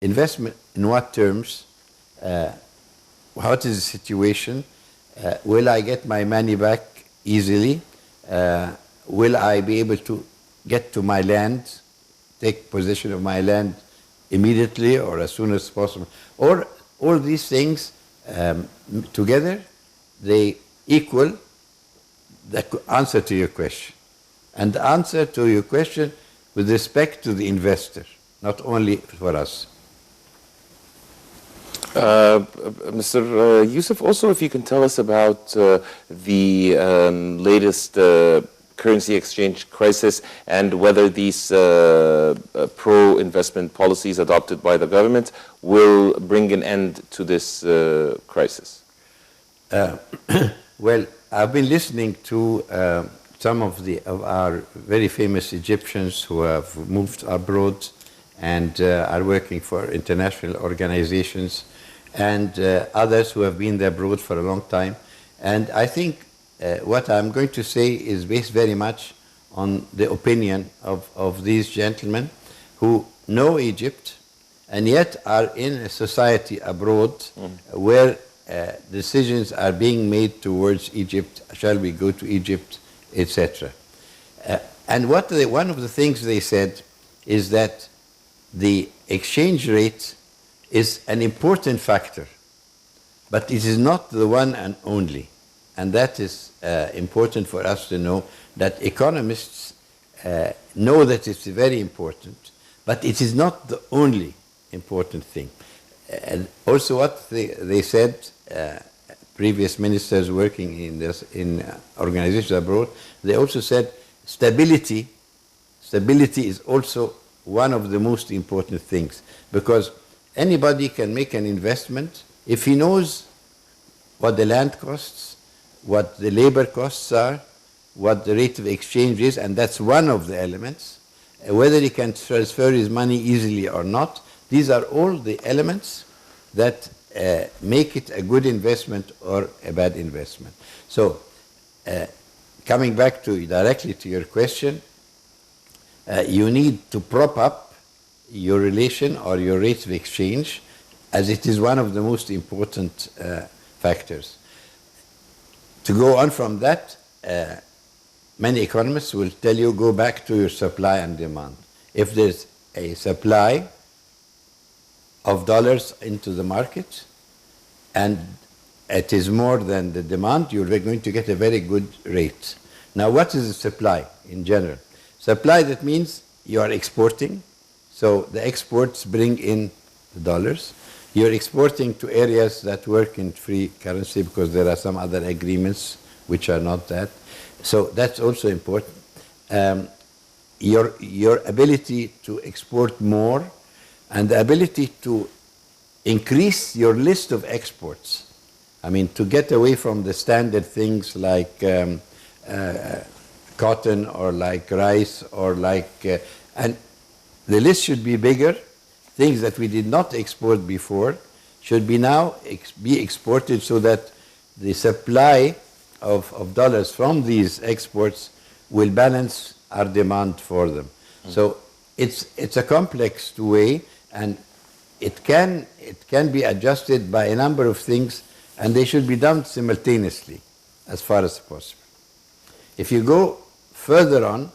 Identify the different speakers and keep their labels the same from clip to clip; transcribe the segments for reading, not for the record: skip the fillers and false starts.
Speaker 1: investment in what terms? What is the situation? Will I get my money back easily? Will I be able to get to my land, take possession of my land immediately or as soon as possible? Or all these things together, they equal the answer to your question. And the answer to your question with respect to the investor, not only for us.
Speaker 2: Mr. Youssef, also if you can tell us about the latest currency exchange crisis and whether these pro-investment policies adopted by the government will bring an end to this crisis.
Speaker 1: Well, I've been listening to some of our very famous Egyptians who have moved abroad and are working for international organizations, and others who have been there abroad for a long time. And I think what I'm going to say is based very much on the opinion of these gentlemen who know Egypt and yet are in a society abroad where decisions are being made towards Egypt. Shall we go to Egypt, etc. And one of the things they said is that the exchange rate is an important factor, but it is not the one and only. And that is important for us to know, that economists know that it's very important, but it is not the only important thing. And also what they said, previous ministers working in organizations abroad, they also said stability is also one of the most important things, because anybody can make an investment if he knows what the land costs, what the labor costs are, what the rate of exchange is, and that's one of the elements, whether he can transfer his money easily or not. These are all the elements that make it a good investment or a bad investment. So, coming back directly to your question, you need to prop up your relation or your rate of exchange, as it is one of the most important factors. To go on from that, many economists will tell you, go back to your supply and demand. If there's a supply of dollars into the market and it is more than the demand, you're going to get a very good rate. Now, what is the supply in general? Supply, that means you are exporting, so the exports bring in the dollars. You're exporting to areas that work in free currency because there are some other agreements which are not that. So that's also important. Your ability to export more and the ability to increase your list of exports. I mean, to get away from the standard things like cotton or like rice or like, and the list should be bigger. Things that we did not export before should be now be exported, so that the supply of dollars from these exports will balance our demand for them. So it's a complex way, and it can be adjusted by a number of things, and they should be done simultaneously as far as possible. If you go further on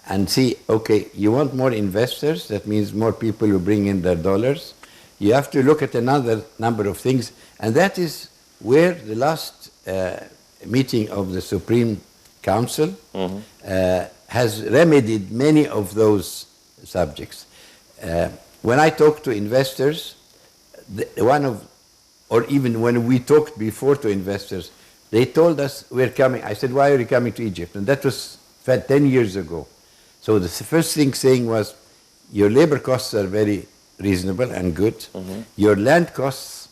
Speaker 1: and see, okay, you want more investors, that means more people who bring in their dollars, you have to look at another number of things, and that is where the last meeting of the Supreme Council has remedied many of those subjects. When I talk to investors, or even when we talked before to investors, they told us, we're coming. I said, why are you coming to Egypt? And that was 10 years ago. So the first thing saying was, your labor costs are very reasonable and good. Your land costs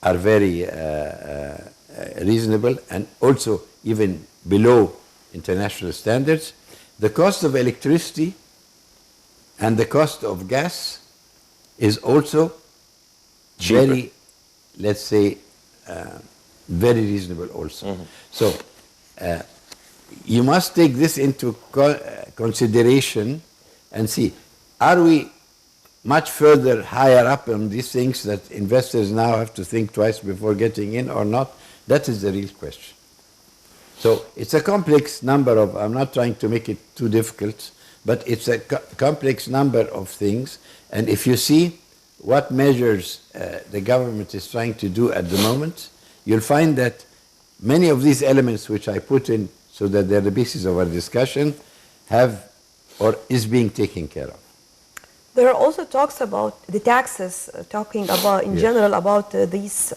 Speaker 1: are very reasonable and also even below international standards. The cost of electricity and the cost of gas is also cheaper. Very, let's say, very reasonable also. So you must take this into consideration and see, are we much further higher up on these things that investors now have to think twice before getting in or not, that is the real question. So it's a complex number of, I'm not trying to make it too difficult, but it's a complex number of things. And if you see what measures the government is trying to do at the moment, you'll find that many of these elements which I put in so that they're the basis of our discussion have or is being taken care of.
Speaker 3: There are also talks about the taxes, talking about in general about these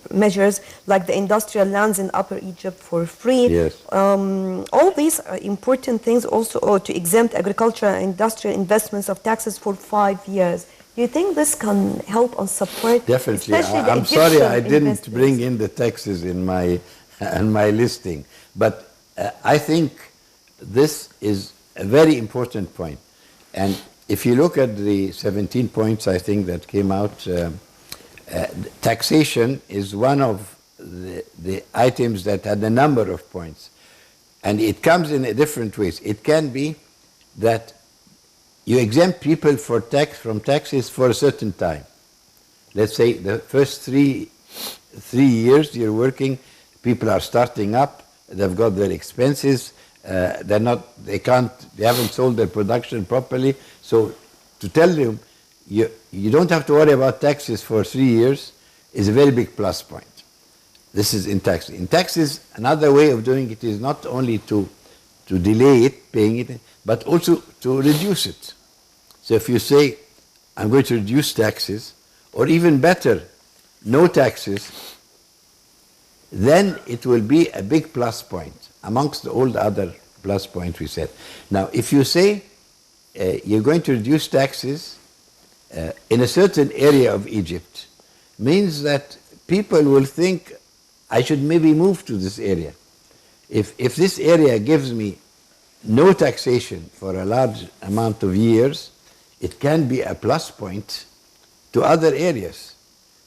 Speaker 3: measures, like the industrial lands in Upper Egypt for free.
Speaker 1: Yes.
Speaker 3: All these are important things also to exempt agricultural and industrial investments of taxes for 5 years. Do you think this can help on support?
Speaker 1: Definitely.
Speaker 3: Especially the
Speaker 1: I'm sorry I
Speaker 3: Egyptian
Speaker 1: didn't
Speaker 3: investments?
Speaker 1: bring in the taxes in my listing. But I think this is a very important point. And if you look at the 17 points, I think, that came out, taxation is one of the items that had a number of points. And it comes in different ways. It can be that you exempt people from taxes for a certain time. Let's say the first three years you're working, people are starting up, they've got their expenses, they haven't sold their production properly. So to tell them you don't have to worry about taxes for 3 years is a very big plus point. This is in taxes. In taxes, another way of doing it is not only to delay it, paying it, but also to reduce it. So if you say, I'm going to reduce taxes, or even better, no taxes, then it will be a big plus point amongst all the other plus points we said. Now, if you say you're going to reduce taxes in a certain area of Egypt, means that people will think, I should maybe move to this area. If this area gives me no taxation for a large amount of years, it can be a plus point to other areas.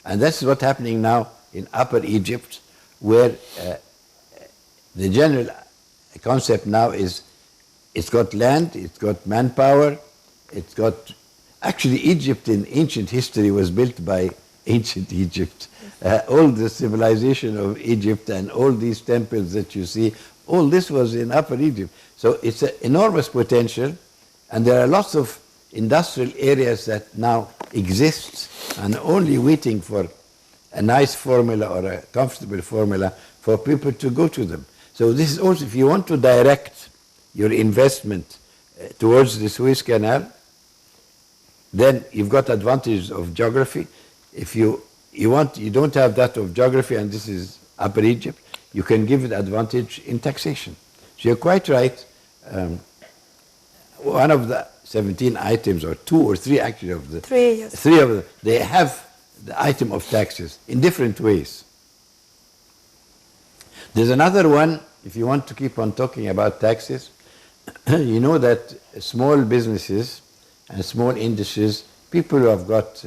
Speaker 1: And that's what's happening now in Upper Egypt, where the general concept now is it's got land, it's got manpower, it's got... Actually, Egypt in ancient history was built by ancient Egypt. All the civilization of Egypt and all these temples that you see, all this was in Upper Egypt. So it's an enormous potential, and there are lots of industrial areas that now exist and only waiting for a nice formula or a comfortable formula for people to go to them. So this is also, if you want to direct your investment towards the Suez Canal, then you've got advantages of geography. If you don't have that of geography, and this is Upper Egypt, you can give it advantage in taxation. So you're quite right. One of the 17 items, or 2 or 3 actually of the...
Speaker 3: 3, yes.
Speaker 1: 3 of them, they have the item of taxes in different ways. There's another one, if you want to keep on talking about taxes, you know that small businesses and small industries, people who have got,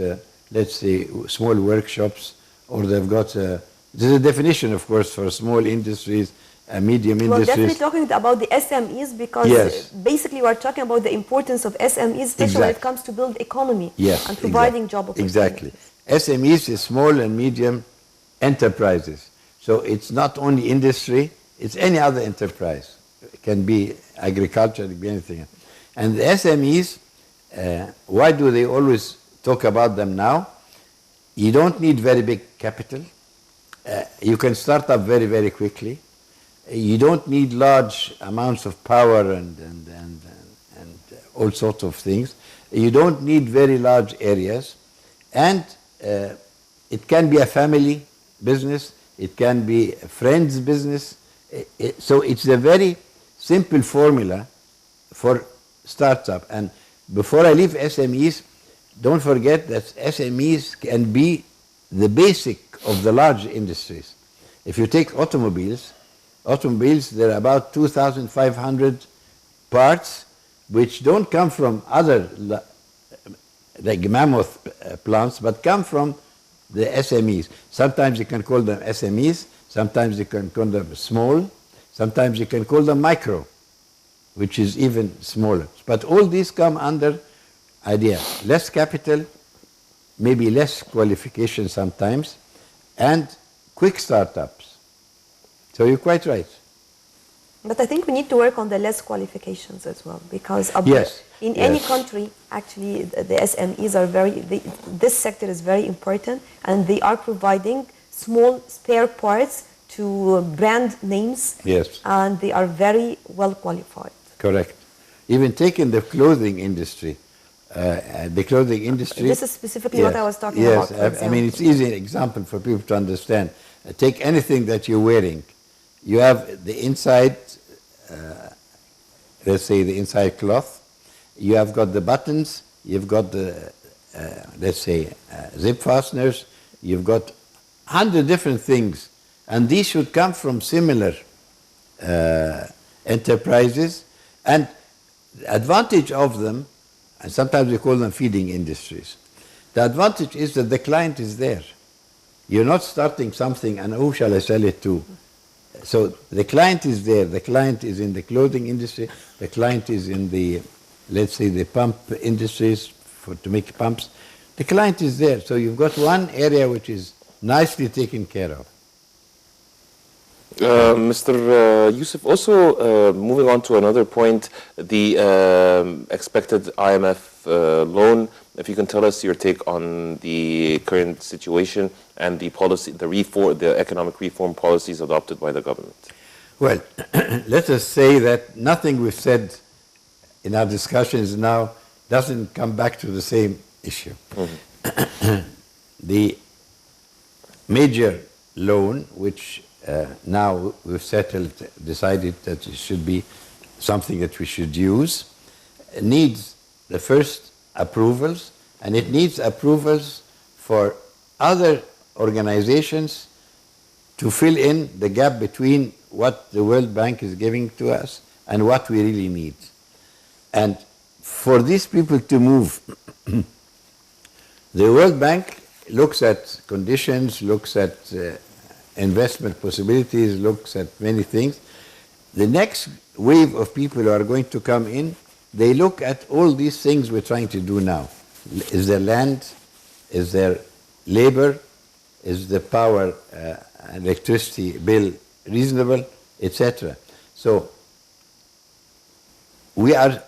Speaker 1: let's say, small workshops, or they've got, there's a definition, of course, for small industries, medium industries.
Speaker 3: Well, definitely talking about the SMEs, because
Speaker 1: Yes.
Speaker 3: basically we're talking about the importance of SMEs, especially when it comes to build economy and providing job opportunities.
Speaker 1: Exactly. SMEs is small and medium enterprises. So it's not only industry, it's any other enterprise. It can be agriculture, it can be anything. And the SMEs, why do they always talk about them now? You don't need very big capital. You can start up very, very quickly. You don't need large amounts of power and all sorts of things. You don't need very large areas. And it can be a family business. It can be a friend's business. So it's a very simple formula for startup. And before I leave SMEs, don't forget that SMEs can be the basic of the large industries. If you take automobiles, there are about 2,500 parts which don't come from other like mammoth plants, but come from the SMEs. Sometimes you can call them SMEs, sometimes you can call them small, sometimes you can call them micro, which is even smaller. But all these come under idea. Less capital, maybe less qualification sometimes, and quick startups. So you're quite right.
Speaker 3: But I think we need to work on the less qualifications as well, because
Speaker 1: Yes,
Speaker 3: in any
Speaker 1: yes.
Speaker 3: country, actually, the SMEs are this sector is very important, and they are providing small spare parts to brand names,
Speaker 1: Yes.
Speaker 3: and they are very well qualified.
Speaker 1: Correct. Even taking the clothing industry. The clothing industry.
Speaker 3: This is specifically what I was talking
Speaker 1: yes,
Speaker 3: about.
Speaker 1: I mean, it's easy example for people to understand. Take anything that you're wearing. You have the inside, let's say the inside cloth. You have got the buttons. You've got the, let's say, zip fasteners. You've got 100 different things. And these should come from similar enterprises. And the advantage of them, and sometimes we call them feeding industries, the advantage is that the client is there. You're not starting something and who shall I sell it to? So the client is there. The client is in the clothing industry. The client is in the, let's say, the pump industries to make pumps. The client is there. So you've got one area which is nicely taken care of.
Speaker 2: Mr. Youssef, also moving on to another point, the expected IMF loan. If you can tell us your take on the current situation and the policy, the economic reform policies adopted by the government.
Speaker 1: Well, let us say that nothing we've said in our discussions now doesn't come back to the same issue. Mm-hmm. The major loan, which now we've decided that it should be something that we should use, needs the first approvals, and it needs approvals for other organizations to fill in the gap between what the World Bank is giving to us and what we really need. And for these people to move, the World Bank looks at conditions, looks at investment possibilities, looks at many things. The next wave of people who are going to come in, they look at all these things we're trying to do now. Is there land? Is there labor? Is the power, electricity bill reasonable, etc.? So we are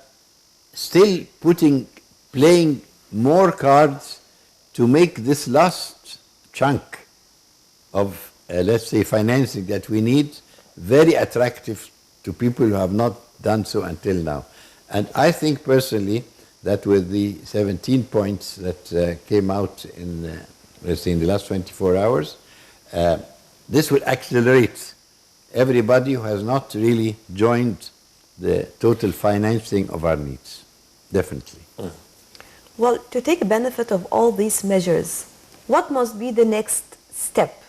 Speaker 1: still playing more cards to make this last chunk of, let's say, financing that we need very attractive to people who have not done so until now. And I think personally that with the 17 points that came out in, let's say, in the last 24 hours, this will accelerate everybody who has not really joined the total financing of our needs, definitely.
Speaker 3: Well, to take benefit of all these measures, what must be the next step?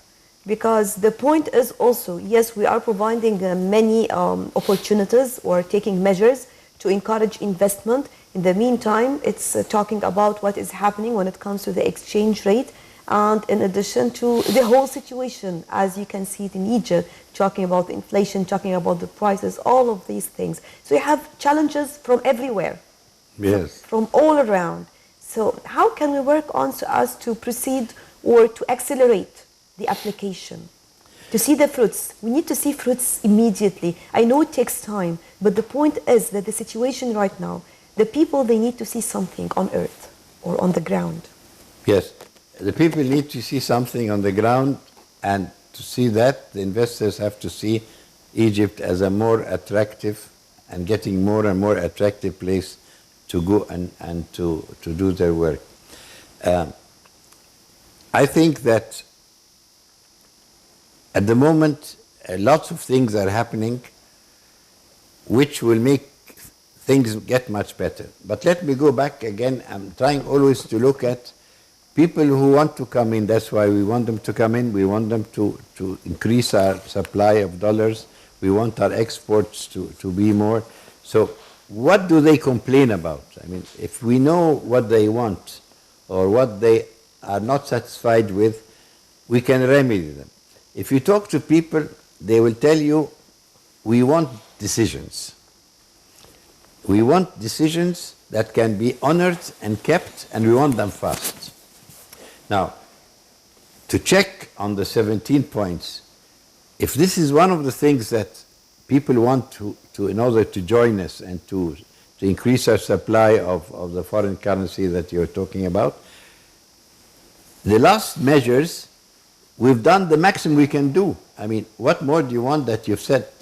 Speaker 3: Because the point is also, yes, we are providing many opportunities or taking measures to encourage investment. In the meantime, it's talking about what is happening when it comes to the exchange rate, and in addition to the whole situation, as you can see it in Egypt, talking about the inflation, talking about the prices, all of these things. So you have challenges from everywhere,
Speaker 1: yes,
Speaker 3: from all around. So how can we work on so as to proceed or to accelerate the application, to see the fruits? We need to see fruits immediately. I know it takes time, but the point is that the situation right now, the people, they need to see something on earth or on the ground.
Speaker 1: Yes, the people need to see something on the ground, and to see that, the investors have to see Egypt as a more attractive and getting more and more attractive place to go and to do their work. I think that at the moment, lots of things are happening which will make things get much better. But let me go back again. I'm trying always to look at people who want to come in. That's why we want them to come in. We want them to increase our supply of dollars. We want our exports to be more. So what do they complain about? I mean, if we know what they want or what they are not satisfied with, we can remedy them. If you talk to people, they will tell you, we want decisions. We want decisions that can be honored and kept, and we want them fast. Now, to check on the 17 points, if this is one of the things that people want to in order to join us and to increase our supply of the foreign currency that you're talking about, the last measures, we've done the maximum we can do. I mean, what more do you want that you've set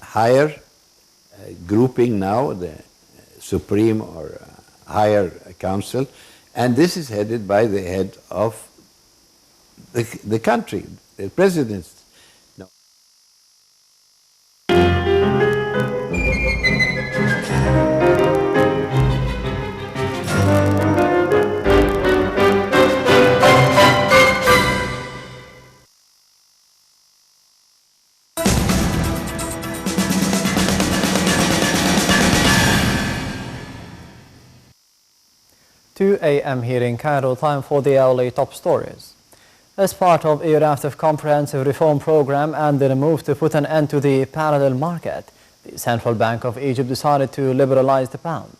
Speaker 1: higher grouping now, the Supreme or Higher Council, and this is headed by the head of the country, the president. No.
Speaker 4: Two a.m. here in Cairo, time for the hourly top stories. As part of a raft of comprehensive reform program and the move to put an end to the parallel market, the Central Bank of Egypt decided to liberalize the pound.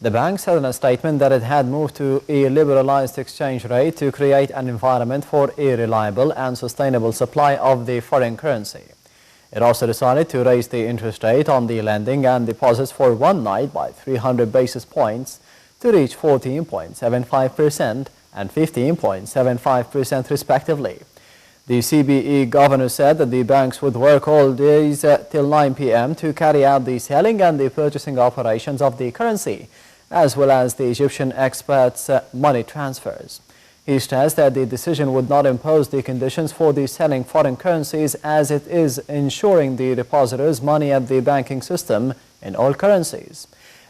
Speaker 4: The bank said in a statement that it had moved to a liberalized exchange rate to create an environment for a reliable and sustainable supply of the foreign currency. It also decided to raise the interest rate on the lending and deposits for one night by 300 basis points to reach 14.75% and 15.75% respectively. The CBE governor said that the banks would work all days till 9 p.m. to carry out the selling and the purchasing operations of the currency, as well as the Egyptian experts' money transfers. He stressed that the decision would not impose the conditions for the selling foreign currencies, as it is ensuring the depositors' money at the banking system in all currencies.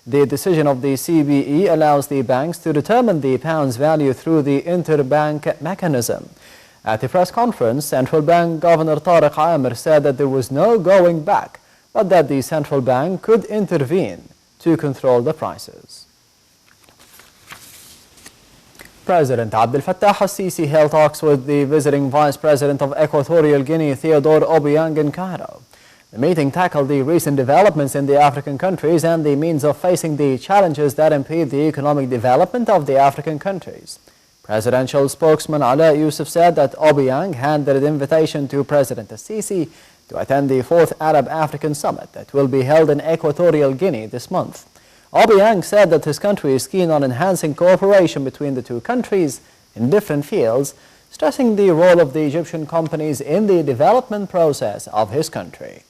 Speaker 4: The decision of the CBE allows the banks to determine the pound's value through the interbank mechanism. At the press conference, Central Bank Governor Tariq Amir said that there was no going back, but that the central bank could intervene to control the prices. President Abdel Fattah al-Sisi held talks with the visiting Vice President of Equatorial Guinea, Theodore Obiang, in Cairo. The meeting tackled the recent developments in the African countries and the means of facing the challenges that impede the economic development of the African countries. Presidential spokesman Youssef said that Obiang handed an invitation to President al-Sisi to attend the 4th Arab-African Summit that will be held in Equatorial Guinea this month. Obiang said that his country is keen on enhancing cooperation between the two countries in different fields, stressing the role of the Egyptian companies in the development process of his country.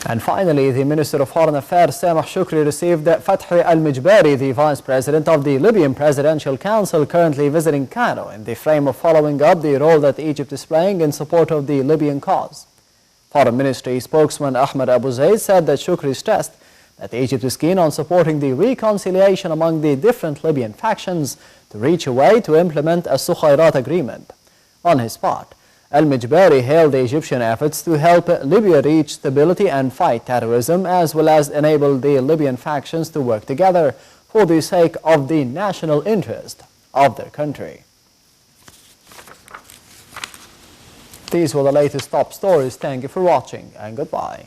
Speaker 4: And finally, the Minister of Foreign Affairs, Samah Shukri, received Fathi al-Mijbari, the Vice President of the Libyan Presidential Council, currently visiting Cairo, in the frame of following up the role that Egypt is playing in support of the Libyan cause. Foreign Ministry spokesman Ahmed Abu Zaid said that Shukri stressed that Egypt is keen on supporting the reconciliation among the different Libyan factions to reach a way to implement a Sukhairat agreement. On his part, Al-Mijbari hailed the Egyptian efforts to help Libya reach stability and fight terrorism, as well as enable the Libyan factions to work together for the sake of the national interest of their country. These were the latest top stories. Thank you for watching, and goodbye.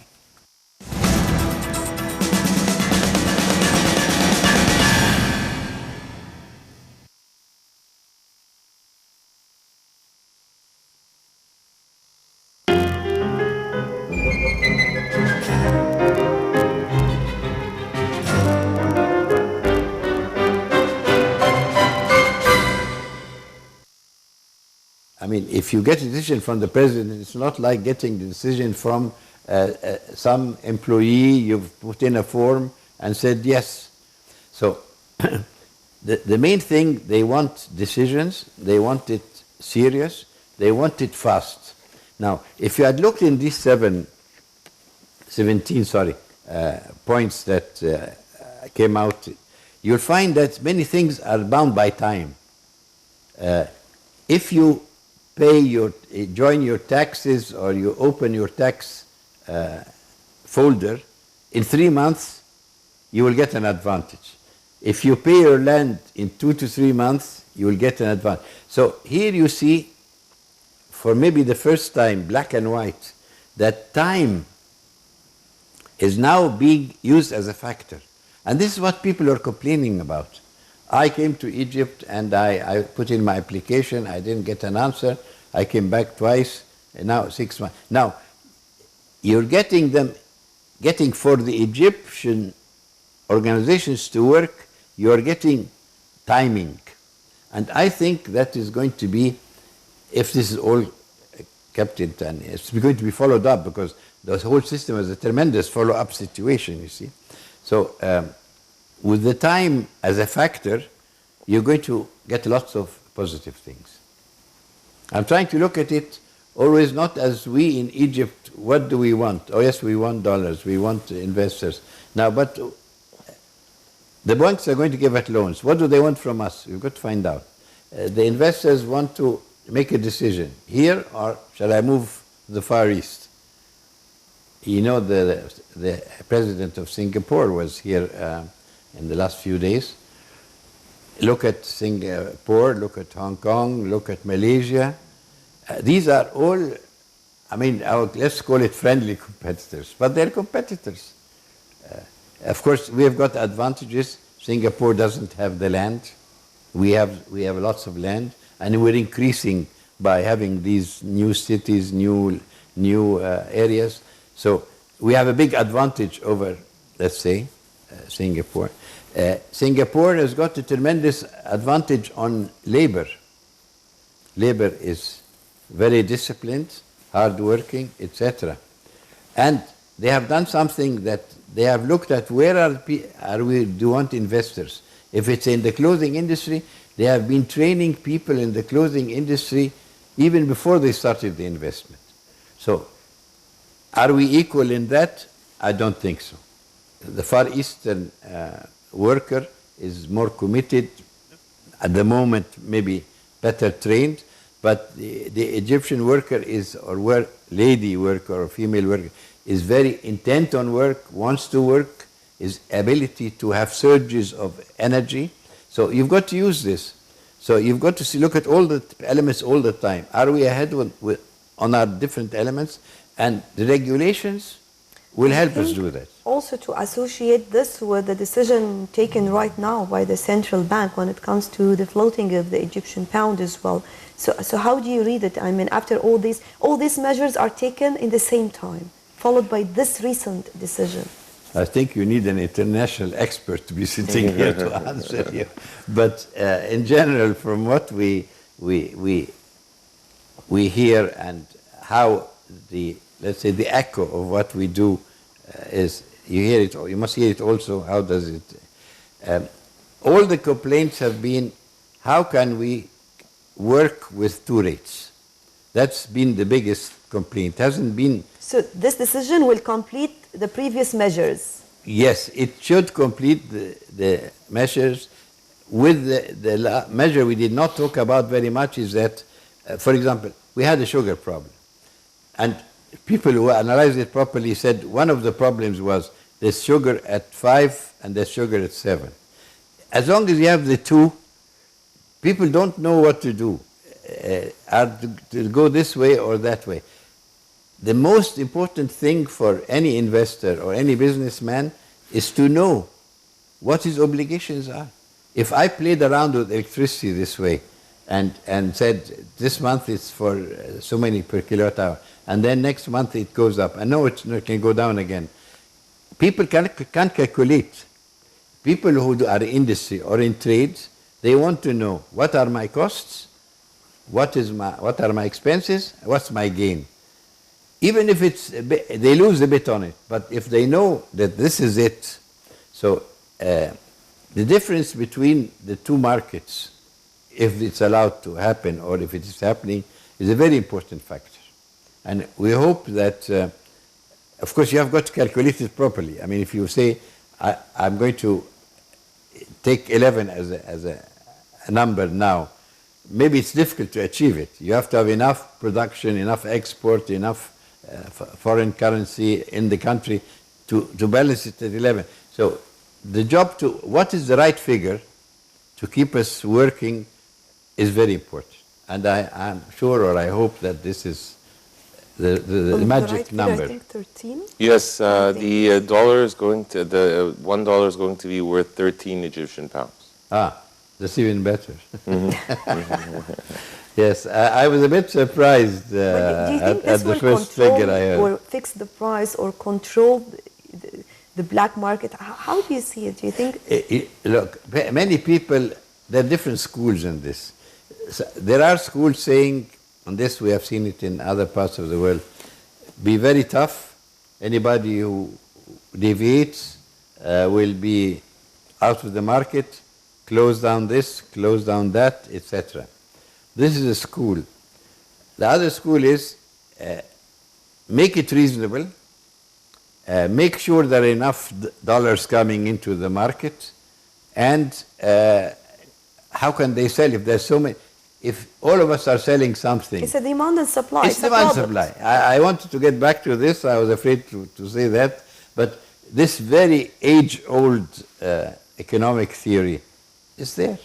Speaker 1: I mean, if you get a decision from the president, it's not like getting the decision from some employee. You've put in a form and said yes. So the main thing, they want decisions, they want it serious, they want it fast. Now, if you had looked in these 17 points that came out, you'll find that many things are bound by time. If you join your taxes, or you open your tax folder, in 3 months you will get an advantage. If you pay your land in 2 to 3 months, you will get an advantage. So here you see, for maybe the first time, black and white, that time is now being used as a factor. And this is what people are complaining about. I came to Egypt and I put in my application, I didn't get an answer, I came back twice, and now 6 months. Now, you're getting for the Egyptian organizations to work, you're getting timing. And I think that is going to be, if this is all kept in, it's going to be followed up, because the whole system is a tremendous follow-up situation, you see. So with the time as a factor, you're going to get lots of positive things. I'm trying to look at it always not as we in Egypt, what do we want? Oh yes, we want dollars, we want investors. Now, but the banks are going to give us loans. What do they want from us? We've got to find out. The investors want to make a decision. Here, or shall I move to the Far East? You know, the president of Singapore was here in the last few days. Look at Singapore, look at Hong Kong, look at Malaysia. These are all, I mean, let's call it friendly competitors, but they're competitors. Of course, we have got advantages. Singapore doesn't have the land. We have lots of land, and we're increasing by having these new cities, new areas. So we have a big advantage over, let's say, Singapore. Singapore has got a tremendous advantage on labor. Labor is very disciplined, hardworking, etc. And they have done something that they have looked at where do we want investors. If it's in the clothing industry, they have been training people in the clothing industry even before they started the investment. So, are we equal in that? I don't think so. The Far Eastern worker is more committed, at the moment maybe better trained, but the Egyptian worker is, or lady worker or female worker, is very intent on work, wants to work, is ability to have surges of energy. So you've got to use this. So you've got to look at all the elements all the time. Are we ahead on our different elements? And the regulations will help us do that.
Speaker 3: Also, to associate this with the decision taken right now by the central bank when it comes to the floating of the Egyptian pound as well. So how do you read it? I mean, after all these measures are taken in the same time, followed by this recent decision.
Speaker 1: I think you need an international expert to be sitting here to answer you. But in general, from what we hear and how let's say the echo of what we do is, you must hear it also, how does it, all the complaints have been, how can we work with two rates? That's been the biggest complaint. It hasn't been.
Speaker 3: So this decision will complete the previous measures?
Speaker 1: Yes, it should complete the measures. With the measure we did not talk about very much is that, for example, we had a sugar problem. And people who analyzed it properly said one of the problems was there's sugar at 5 and there's sugar at 7. As long as you have the two, people don't know what to do, to go this way or that way. The most important thing for any investor or any businessman is to know what his obligations are. If I played around with electricity this way and said this month it's for so many per kilowatt hour, and then next month it goes up, I know it can go down again. People can't calculate. People who are in industry or in trades, they want to know what are my costs, what are my expenses, what's my gain. Even if they lose a bit on it, but if they know that this is it. So the difference between the two markets, if it's allowed to happen or if it is happening, is a very important factor. And we hope that, of course, you have got to calculate it properly. I mean, if you say, I'm going to take 11 as a number now, maybe it's difficult to achieve it. You have to have enough production, enough export, enough foreign currency in the country to balance it at 11. So the job what is the right figure to keep us working is very important. And I'm sure, or I hope that this is
Speaker 3: On
Speaker 1: magic
Speaker 3: right here,
Speaker 1: number.
Speaker 3: I think 13.
Speaker 2: Yes,
Speaker 3: I think
Speaker 2: the dollar is going to, the $1 is going to be worth 13 Egyptian pounds.
Speaker 1: Ah, that's even better. Yes, I was a bit surprised
Speaker 3: But do you think
Speaker 1: at
Speaker 3: this
Speaker 1: the
Speaker 3: will
Speaker 1: first figure I
Speaker 3: control or
Speaker 1: heard.
Speaker 3: fix the price or control the black market? How do you see it? Do you think
Speaker 1: Look, many people, there are different schools in this. So there are schools saying, on this we have seen it in other parts of the world, be very tough. Anybody who deviates will be out of the market, close down this, close down that, etc. This is a school. The other school is make it reasonable, make sure there are enough dollars coming into the market, and how can they sell if there's so many? If all of us are selling something,
Speaker 3: it's a demand and supply?
Speaker 1: it's
Speaker 3: a
Speaker 1: demand
Speaker 3: product.
Speaker 1: supply. I wanted to get back to this. I was afraid to say that, but this very age-old economic theory is there.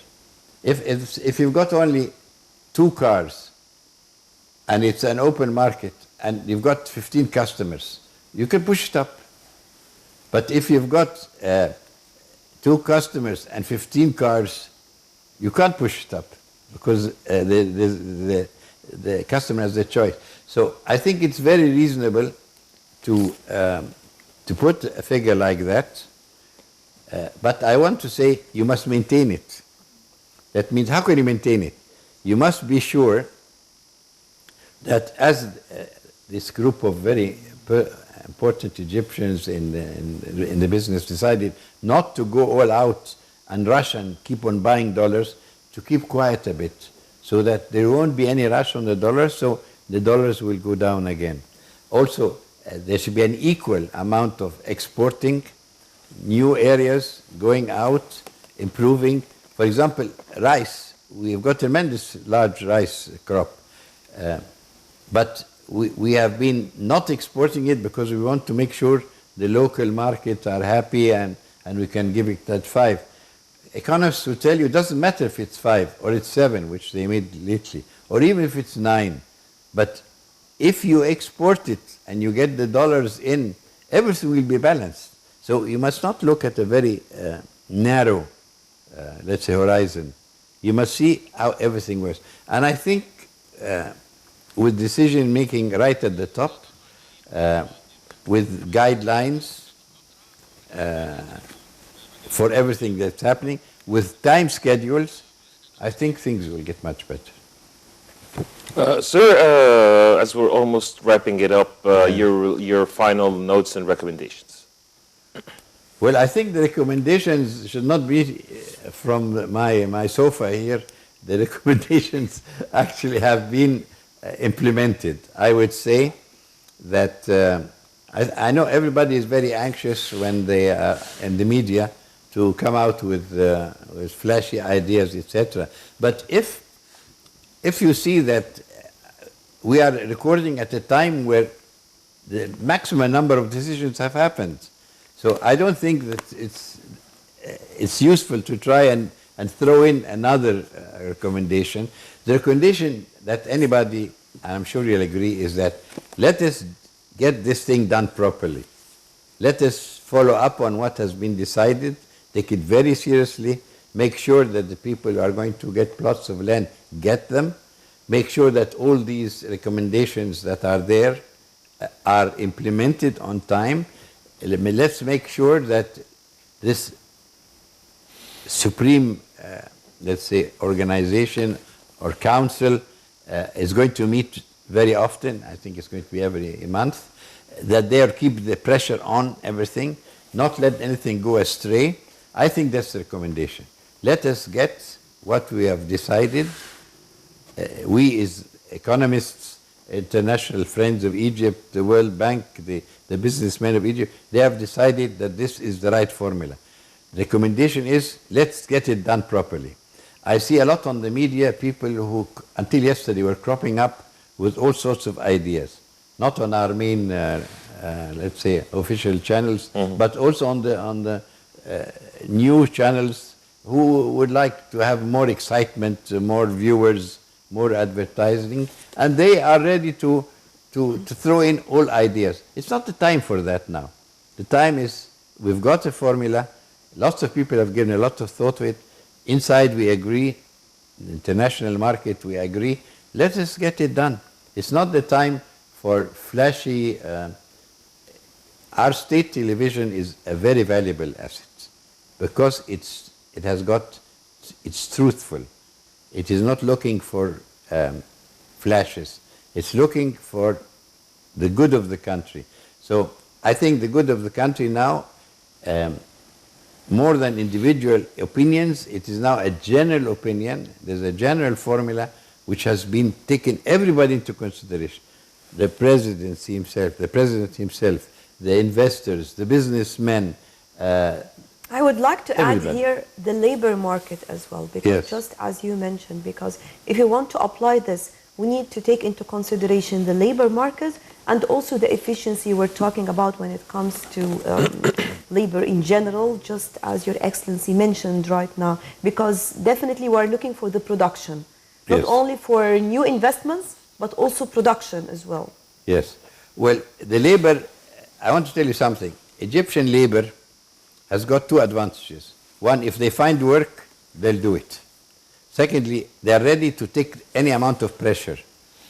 Speaker 1: If you've got only 2 cars and it's an open market and you've got 15 customers, you can push it up. But if you've got 2 customers and 15 cars, you can't push it up because the customer has the choice. So I think it's very reasonable to put a figure like that. But I want to say you must maintain it. That means, how can you maintain it? You must be sure that as this group of very important Egyptians in the business decided not to go all out and rush and keep on buying dollars, to keep quiet a bit so that there won't be any rush on the dollars, so the dollars will go down again. Also, there should be an equal amount of exporting, new areas, going out, improving. For example, rice. We've got tremendous large rice crop, but we have been not exporting it because we want to make sure the local markets are happy and we can give it that 5. Economists will tell you it doesn't matter if it's 5 or it's 7, which they made lately, or even if it's 9. But if you export it and you get the dollars in, everything will be balanced. So you must not look at a very narrow, let's say, horizon. You must see how everything works. And I think with decision making right at the top, with guidelines for everything that's happening, with time schedules, I think things will get much better.
Speaker 2: Sir, as we're almost wrapping it up, your final notes and recommendations.
Speaker 1: Well, I think the recommendations should not be from my sofa here. The recommendations actually have been implemented. I would say that I know everybody is very anxious when they are in the media to come out with flashy ideas, etc. But if you see that we are recording at a time where the maximum number of decisions have happened, so I don't think that it's useful to try and throw in another recommendation. The recommendation that anybody, and I'm sure you'll agree, is that let us get this thing done properly. Let us follow up on what has been decided, take it very seriously, make sure that the people who are going to get plots of land get them, make sure that all these recommendations that are there are implemented on time. Let's make sure that this supreme, let's say, organization or council is going to meet very often. I think it's going to be every month. That they keep the pressure on everything, not let anything go astray. I think that's the recommendation. Let us get what we have decided. We as economists, international friends of Egypt, the World Bank, the businessmen of Egypt, they have decided that this is the right formula. The recommendation is, let's get it done properly. I see a lot on the media, people who until yesterday were cropping up with all sorts of ideas, not on our main, let's say, official channels, but also on the news channels who would like to have more excitement, more viewers, more advertising, and they are ready to to throw in all ideas. It's not the time for that now. The time is, we've got a formula, lots of people have given a lot of thought to it. Inside we agree, the international market we agree, let us get it done. It's not the time for flashy, our state television is a very valuable asset because it's truthful. It is not looking for flashes. It's looking for the good of the country. So I think the good of the country now, more than individual opinions, it is now a general opinion. There's a general formula which has been taken everybody into consideration. The president himself, the investors, the businessmen.
Speaker 3: I would like to
Speaker 1: Everybody.
Speaker 3: add here the labor market as well, because
Speaker 1: Yes.
Speaker 3: just as you mentioned, because if you want to apply this, we need to take into consideration the labor market and also the efficiency we're talking about when it comes to labor in general, just as Your Excellency mentioned right now, because definitely we're looking for the production, not
Speaker 1: Yes.
Speaker 3: only for new investments, but also production as well.
Speaker 1: Yes. Well, the labor, I want to tell you something. Egyptian labor has got two advantages. One, if they find work, they'll do it. Secondly, they are ready to take any amount of pressure.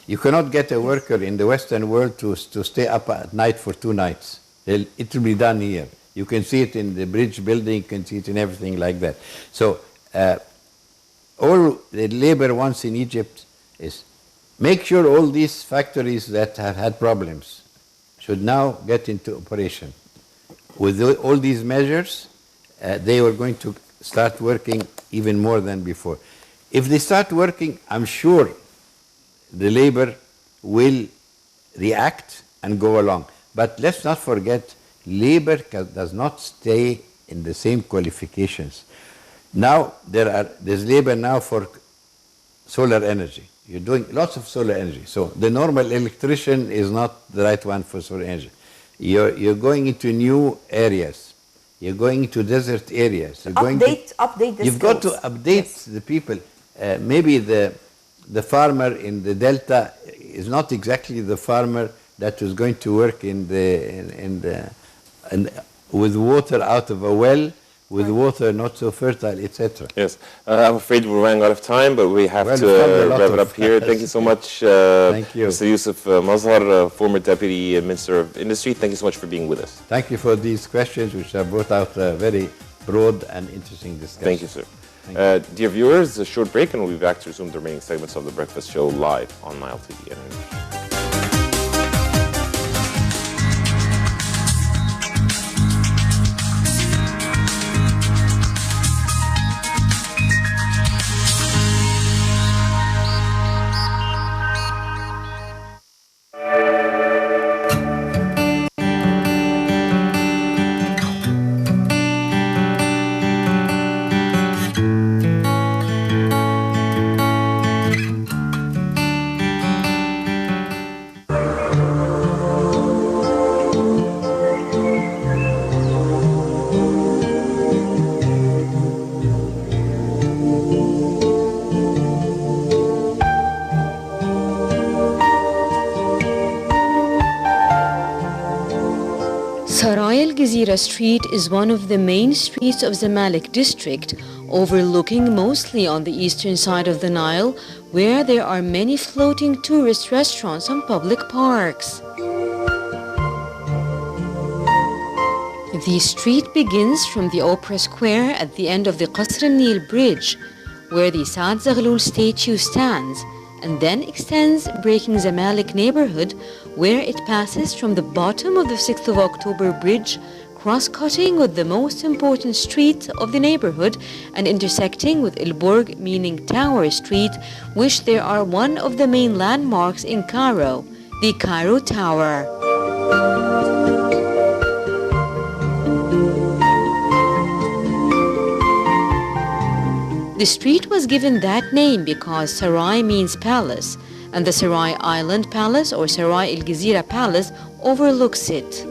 Speaker 1: You cannot get a worker in the Western world to stay up at night for 2 nights. It will be done here. You can see it in the bridge building, you can see it in everything like that. So all the labor wants in Egypt is make sure all these factories that have had problems should now get into operation. With all these measures, they were going to start working even more than before. If they start working, I'm sure the labor will react and go along. But let's not forget, labor does not stay in the same qualifications. Now, there's labor now for solar energy. You're doing lots of solar energy. So the normal electrician is not the right one for solar energy. You're going into new areas. You're going into desert areas.
Speaker 3: Update the
Speaker 1: You've got to
Speaker 3: skills.
Speaker 1: update
Speaker 3: Yes.
Speaker 1: the people. Maybe the farmer in the Delta is not exactly the farmer that was going to work with water out of a well, with water not so fertile, etc.
Speaker 2: Yes, I'm afraid we're running out of time, but we have
Speaker 1: Well,
Speaker 2: to
Speaker 1: we've covered a lot
Speaker 2: wrap it
Speaker 1: of-
Speaker 2: up here. Thank you so much,
Speaker 1: Thank you.
Speaker 2: Mr. Youssef Mazhar, former Deputy Minister of Industry. Thank you so much for being with us.
Speaker 1: Thank you for these questions, which have brought out a very broad and interesting discussion.
Speaker 2: Thank you, sir. Dear viewers, a short break, and we'll be back to resume the remaining segments of The Breakfast Show live on Nile TV International.
Speaker 5: Sarai al-Gezira Street is one of the main streets of Zamalek district, overlooking mostly on the eastern side of the Nile, where there are many floating tourist restaurants and public parks. The street begins from the Opera Square at the end of the Qasr al-Nil Bridge, where the Saad Zaghloul statue stands, and then extends, breaking Zamalek neighborhood, where it passes from the bottom of the 6th of October Bridge, cross-cutting with the most important street of the neighborhood and intersecting with El Borg, meaning Tower Street, which there are one of the main landmarks in Cairo, the Cairo Tower. The street was given that name because Sarai means palace, and the Sarai Island Palace or Sarai al-Gezira Palace overlooks it.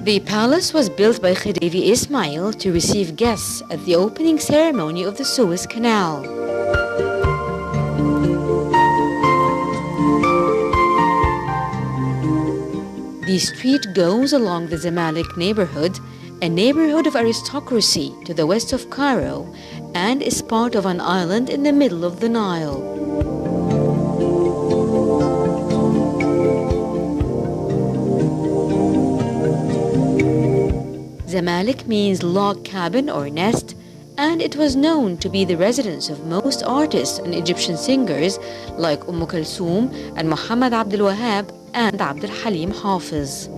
Speaker 5: The palace was built by Khedive Ismail to receive guests at the opening ceremony of the Suez Canal. The street goes along the Zamalek neighborhood, a neighborhood of aristocracy to the west of Cairo, and is part of an island in the middle of the Nile. Zamalek means log cabin or nest, and it was known to be the residence of most artists and Egyptian singers like Kulthum and Muhammad Abdul Wahab and Abdul Halim Hafiz.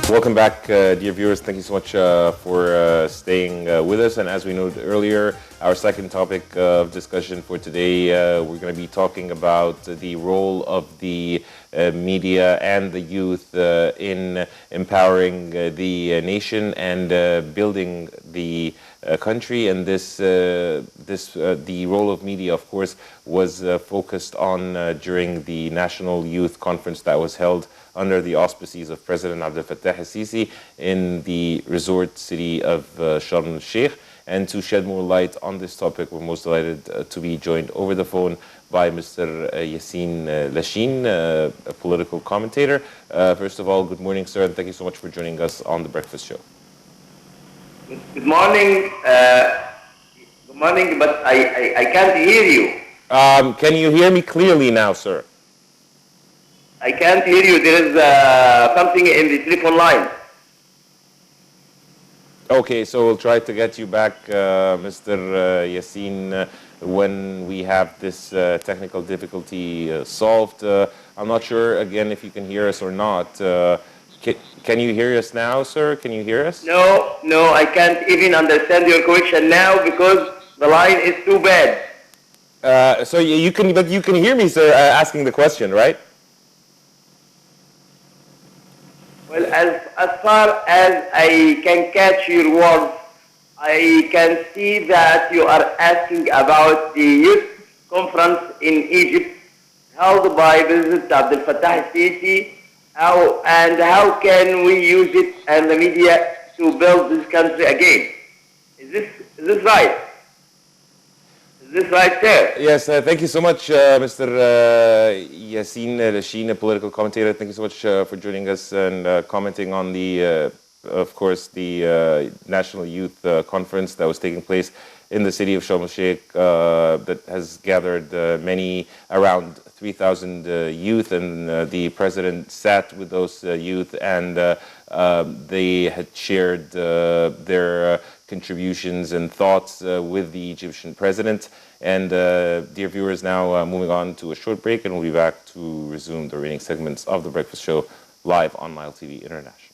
Speaker 2: Welcome back, dear viewers. Thank you so much for staying with us. And as we noted earlier, our second topic of discussion for today, we're going to be talking about the role of the media and the youth in empowering the nation and building the country. And the role of media, of course, was focused on during the National Youth Conference that was held under the auspices of President Abdel Fattah al-Sisi in the resort city of Sharm el-Sheikh. And to shed more light on this topic, we're most delighted to be joined over the phone by Mr. Yassin Lashin, a political commentator. First of all, good morning, sir, and thank you so much for joining us on The Breakfast Show.
Speaker 6: Good morning. Good morning, but I can't hear you.
Speaker 2: Can you hear me clearly now, sir?
Speaker 6: I can't hear you. There is something in the telephone line.
Speaker 2: Okay, so we'll try to get you back, Mr. Yassin, when we have this technical difficulty solved. I'm not sure, again, if you can hear us or not. Can you hear us now, sir? Can you hear us?
Speaker 6: No, I can't even understand your question now because the line is too bad.
Speaker 2: So you can hear me, sir, asking the question, right?
Speaker 6: Well, as far as I can catch your words, I can see that you are asking about the youth conference in Egypt held by President Abdel Fattah al-Sisi. How can we use it and the media to build this country again? Is this right? Is this right, sir?
Speaker 2: Yes, thank you so much, Mr. Yassin Lashin, a political commentator. Thank you so much for joining us and commenting on the, of course, the National Youth Conference that was taking place in the city of Sharm el-Sheikh that has gathered around 3,000 youth, and the president sat with those youth, and they had shared their contributions and thoughts with the Egyptian president. And dear viewers, now moving on to a short break, and we'll be back to resume the remaining segments of The Breakfast Show live on Nile TV International.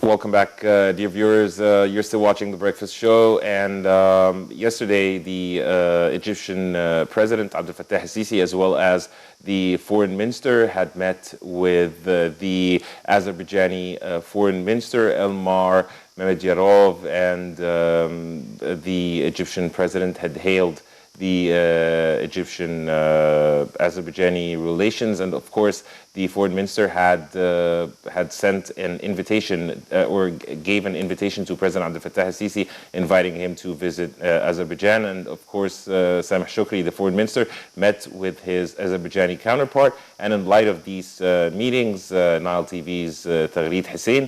Speaker 2: Welcome back, dear viewers. You're still watching The Breakfast Show, and yesterday the Egyptian President Abdel Fattah al-Sisi, as well as the Foreign Minister, had met with the Azerbaijani Foreign Minister Elmar Mehmedyarov, and the Egyptian President had hailed the Egyptian Azerbaijani relations, and of course the Foreign Minister had sent an invitation or gave an invitation to President Abdel Fattah al-Sisi, inviting him to visit Azerbaijan. And of course Sameh Shoukry, the Foreign Minister, met with his Azerbaijani counterpart, and in light of these meetings, Nile TV's Taghreed Hussein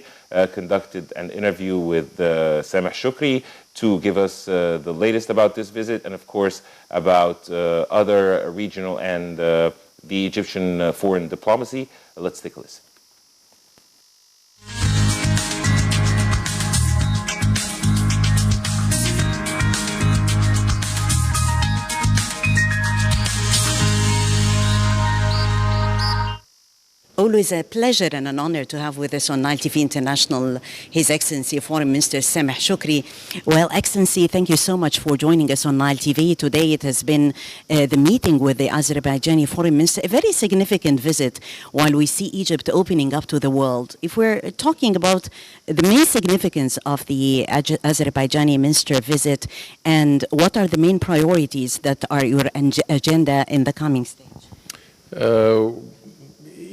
Speaker 2: conducted an interview with Sameh Shoukry to give us the latest about this visit, and of course about other regional and the Egyptian foreign diplomacy. Let's take a listen.
Speaker 7: Always a pleasure and an honor to have with us on Nile TV International His Excellency Foreign Minister Sameh Shoukry. Well, Excellency, thank you so much for joining us on Nile TV. Today it has been the meeting with the Azerbaijani Foreign Minister, a very significant visit while we see Egypt opening up to the world. If we're talking about the main significance of the Azerbaijani Minister visit, and what are the main priorities that are your agenda in the coming stage?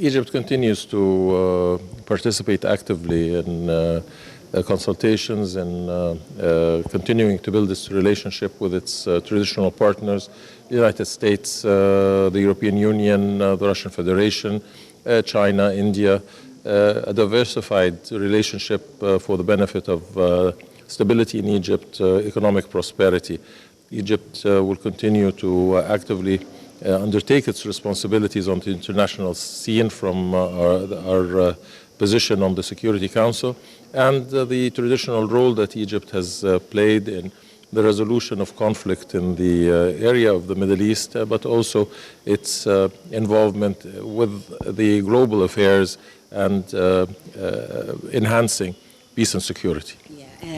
Speaker 8: Egypt continues to participate actively in consultations and continuing to build this relationship with its traditional partners, the United States, the European Union, the Russian Federation, China, India, a diversified relationship for the benefit of stability in Egypt, economic prosperity. Egypt will continue to actively undertake its responsibilities on the international scene from our position on the Security Council, and the traditional role that Egypt has played in the resolution of conflict in the area of the Middle East, but also its involvement with the global affairs and enhancing peace and security.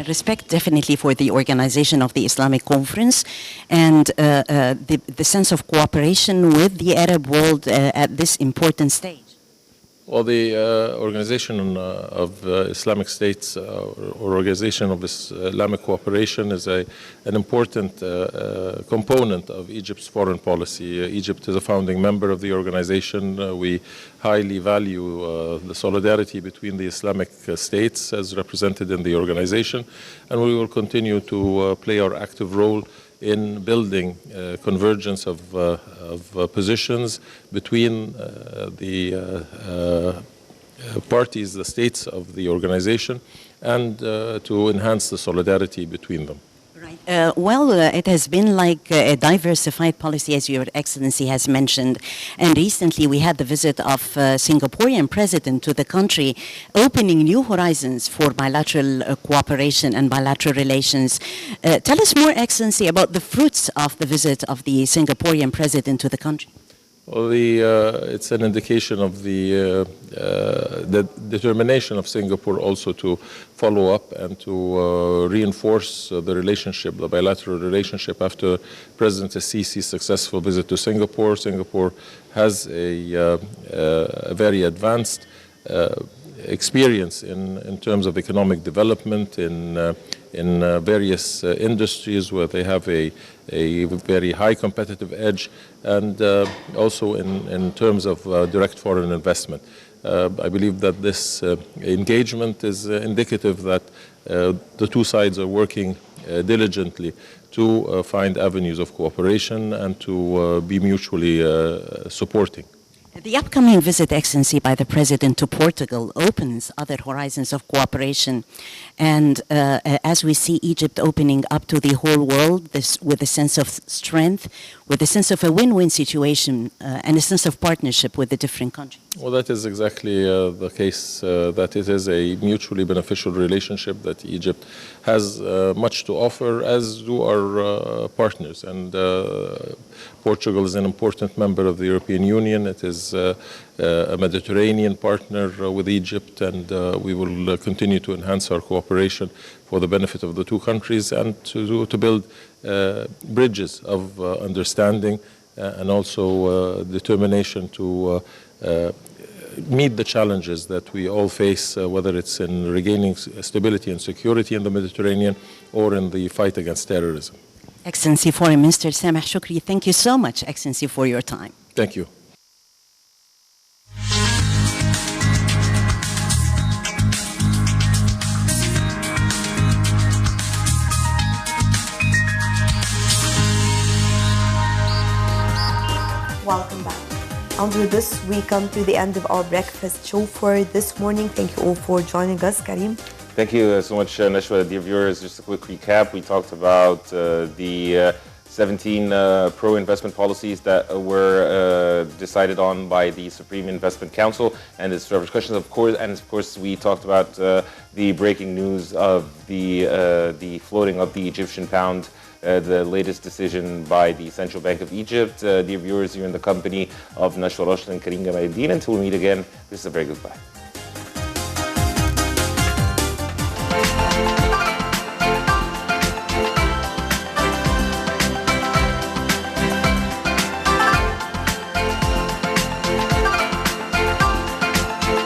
Speaker 7: Respect definitely for the organization of the Islamic Conference and the sense of cooperation with the Arab world at this important stage.
Speaker 8: Well, the Organization of Islamic States, or Organization of Islamic Cooperation, is an important component of Egypt's foreign policy. Egypt is a founding member of the organization. We highly value the solidarity between the Islamic states as represented in the organization, and we will continue to play our active role in building convergence of positions between the parties, the states of the organization, and to enhance the solidarity between them.
Speaker 7: Right. It has been like a diversified policy, as Your Excellency has mentioned. And recently we had the visit of Singaporean president to the country, opening new horizons for bilateral cooperation and bilateral relations. Tell us more, Excellency, about the fruits of the visit of the Singaporean president to the country.
Speaker 8: Well, it's an indication of the determination of Singapore also to follow up and to reinforce the relationship, the bilateral relationship after President Sisi's successful visit to Singapore. Singapore has a very advanced experience in terms of economic development in various industries where they have a very high competitive edge, and also in terms of direct foreign investment. I believe that this engagement is indicative that the two sides are working diligently to find avenues of cooperation and to be mutually supporting.
Speaker 7: The upcoming visit, Excellency, by the President to Portugal opens other horizons of cooperation. And as we see Egypt opening up to the whole world with a sense of strength, with a sense of a win-win situation and a sense of partnership with the different countries.
Speaker 8: Well, that is exactly the case, that it is a mutually beneficial relationship, that Egypt has much to offer, as do our partners. And Portugal is an important member of the European Union. It is a Mediterranean partner with Egypt, and we will continue to enhance our cooperation for the benefit of the two countries and to build bridges of understanding and also determination to meet the challenges that we all face, whether it's in regaining stability and security in the Mediterranean or in the fight against terrorism.
Speaker 7: Excellency Foreign Minister Sameh Shoukry, thank you so much, Excellency, for your time.
Speaker 8: Thank you.
Speaker 3: Welcome back. And with this, we come to the end of our breakfast show for this morning. Thank you all for joining us. Karim.
Speaker 2: Thank you so much, Nashwa. Dear viewers, just a quick recap. We talked about the 17 pro-investment policies that were decided on by the Supreme Investment Council and its repercussions, of course. And of course, we talked about the breaking news of the floating of the Egyptian pound, the latest decision by the Central Bank of Egypt. Dear viewers, you're in the company of Nashwa Rashid and Karim Gamaluddin. Until we meet again, this is a very goodbye.